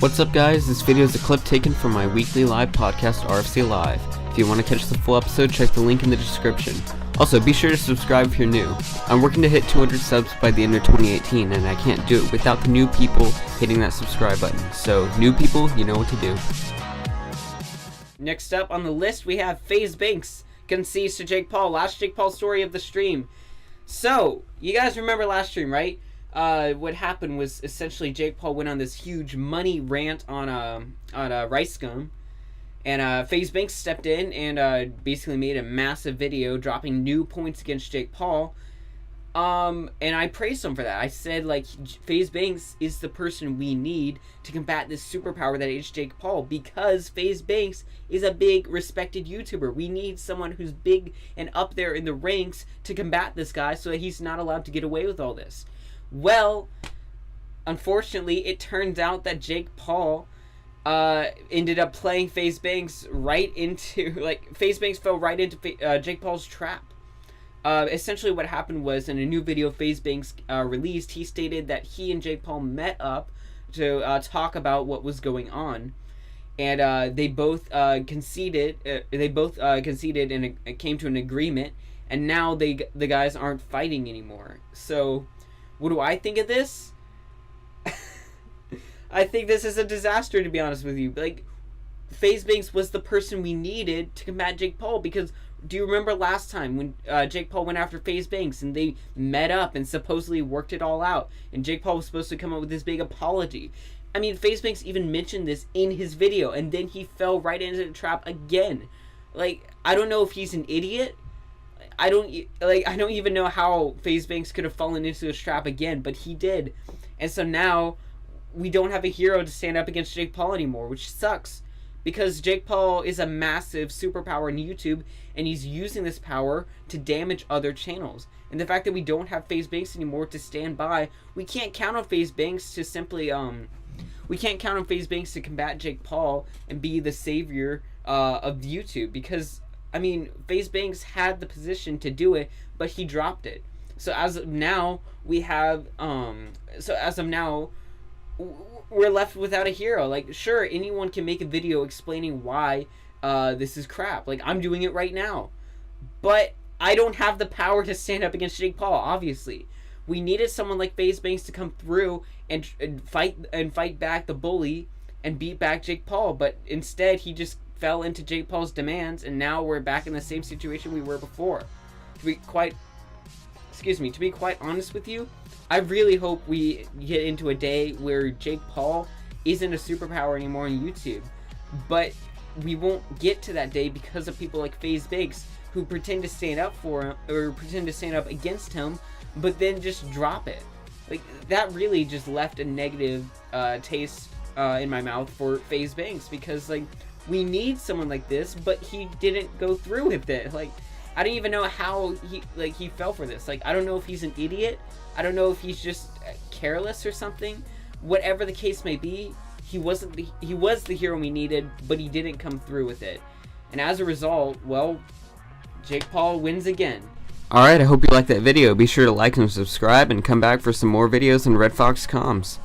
What's up guys, this video is a clip taken from my weekly live podcast RFC Live. If you want to catch the full episode, check the link in the description. Also, be sure to subscribe if you're new. I'm working to hit 200 subs by the end of 2018 and I can't do it without the new people hitting that subscribe button. So, new people, you know what to do. Next up on the list we have Faze Banks concedes to Jake Paul. Last Jake Paul story of the stream. So, you guys remember last stream, right? What happened was essentially Jake Paul went on this huge money rant on Rice Gum, and Faze Banks stepped in and basically made a massive video dropping new points against Jake Paul. And I praised him for that. I said, like, Faze Banks is the person we need to combat this superpower that is Jake Paul, because Faze Banks is a big respected YouTuber. We need someone who's big and up there in the ranks to combat this guy so that he's not allowed to get away with all this. Well, unfortunately, it turns out that Jake Paul ended up playing Faze Banks right into, Faze Banks fell right into Jake Paul's trap. Essentially what happened was, in a new video Faze Banks released, he stated that he and Jake Paul met up to talk about what was going on. And they both conceded. Conceded and came to an agreement. And now the guys aren't fighting anymore. So, what do I think of this? I think this is a disaster, to be honest with you. Like, Faze Banks was the person we needed to combat Jake Paul, because do you remember last time when Jake Paul went after Faze Banks and they met up and supposedly worked it all out, and Jake Paul was supposed to come up with this big apology? I mean, Faze Banks even mentioned this in his video, and then he fell right into the trap again. Like, I don't know if he's an idiot. I don't even know how Faze Banks could have fallen into this trap again, but he did. And so now we don't have a hero to stand up against Jake Paul anymore, which sucks, because Jake Paul is a massive superpower in YouTube, and he's using this power to damage other channels. And the fact that we don't have Faze Banks anymore to stand by, we can't count on Faze Banks to simply we can't count on Faze Banks to combat Jake Paul and be the savior of YouTube, because I mean, Faze Banks had the position to do it, but he dropped it. So as of now, we have, we're left without a hero. Like, sure, anyone can make a video explaining why this is crap. Like, I'm doing it right now. But I don't have the power to stand up against Jake Paul, obviously. We needed someone like Faze Banks to come through and fight back the bully and beat back Jake Paul, but instead he just fell into Jake Paul's demands, and now we're back in the same situation we were before. To be quite honest with you, I really hope we get into a day where Jake Paul isn't a superpower anymore on YouTube. But we won't get to that day because of people like Faze Banks, who pretend to stand up for him, or pretend to stand up against him, but then just drop it. Like, that really just left a negative taste in my mouth for Faze Banks, because, like, we need someone like this, but he didn't go through with it. Like, I don't even know how he fell for this. Like, I don't know if he's an idiot. I don't know if he's just careless or something. Whatever the case may be, he was the hero we needed, but he didn't come through with it. And as a result, well, Jake Paul wins again. Alright, I hope you liked that video. Be sure to like and subscribe, and come back for some more videos on RedFoxComms.